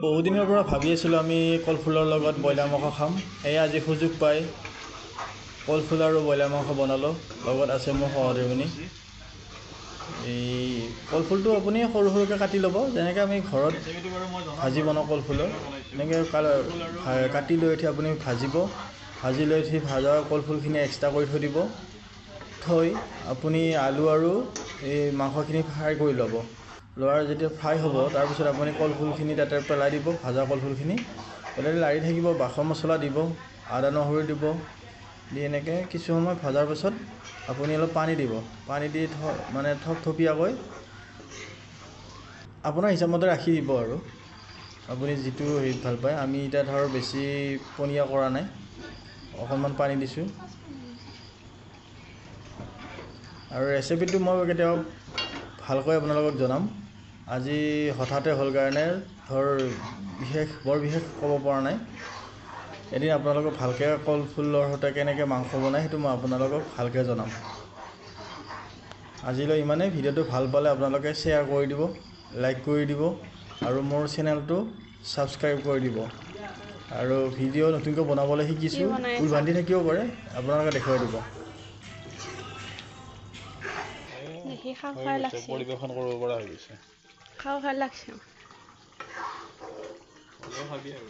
বহুদিনৰ পৰা ভাবি আছিলোঁ আমি কলফুলৰ লগত ব্ৰইলাৰ মাংস খাম। সেয়ে আজি সুযোগ পাই কলফুল আৰু ব্ৰইলাৰ মাংস বনালোঁ। লগত আছে মোৰ সহধৰ্মিনী। এই কলফুলটো আপুনি সৰু সৰুকৈ কাটি ল'ব, যেনেকৈ আমি ঘৰত ভাজি বনাওঁ কলফুলৰ। এনেকৈ কাটি লৈ উঠি আপুনি ভাজিব। ভাজি লৈ উঠি ভাজা কলফুলখিনি এক্সট্ৰা কৰি থৈ দিব। থৈ আপুনি আলু আৰু এই মাংসখিনি ফ্ৰাই কৰি ল'ব। লোৱাৰ যেতিয়া ফ্ৰাই হ'ব, তাৰপিছত আপুনি কলফুলখিনি তাতে পেলাই দিব। ভাজা কলফুলখিনি পেলাই লাৰি থাকিব। বাচন মছলা দিব, আদা নহৰু দিব। দি এনেকৈ কিছু সময় ভজাৰ পাছত আপুনি অলপ পানী দিব। পানী দি থপথপীয়াকৈ আপোনাৰ হিচাপমতে ৰাখি দিব আৰু আপুনি যিটো হেৰিত ভাল পায়। আমি এতিয়া ধৰ বেছি পনীয়া কৰা নাই, অকণমান পানী দিছোঁ। আৰু ৰেচিপিটো মই কেতিয়াবা ভালকৈ আপোনালোকক জনাম। আজি হঠাতে হ'ল কাৰণে বৰ বিশেষ ক'ব পৰা নাই। এদিন আপোনালোকক ভালকৈ কলফুলৰ সৈতে কেনেকৈ মাংস বনায় সেইটো মই আপোনালোকক ভালকৈ জনাম। আজিলৈ ইমানেই। ভিডিঅ'টো ভাল পালে আপোনালোকে শ্বেয়াৰ কৰি দিব, লাইক কৰি দিব আৰু মোৰ চেনেলটো ছাবস্ক্ৰাইব কৰি দিব। আৰু ভিডিঅ' নতুনকৈ বনাবলৈ শিকিছোঁ, ভুল ভ্ৰান্তি থাকিব পাৰে, আপোনালোকে দেখুৱাই দিব। পৰিৱেশন কৰিব পৰা হৈ গৈছে। খাওঁ ভাল লাগছে। খাবি আৰু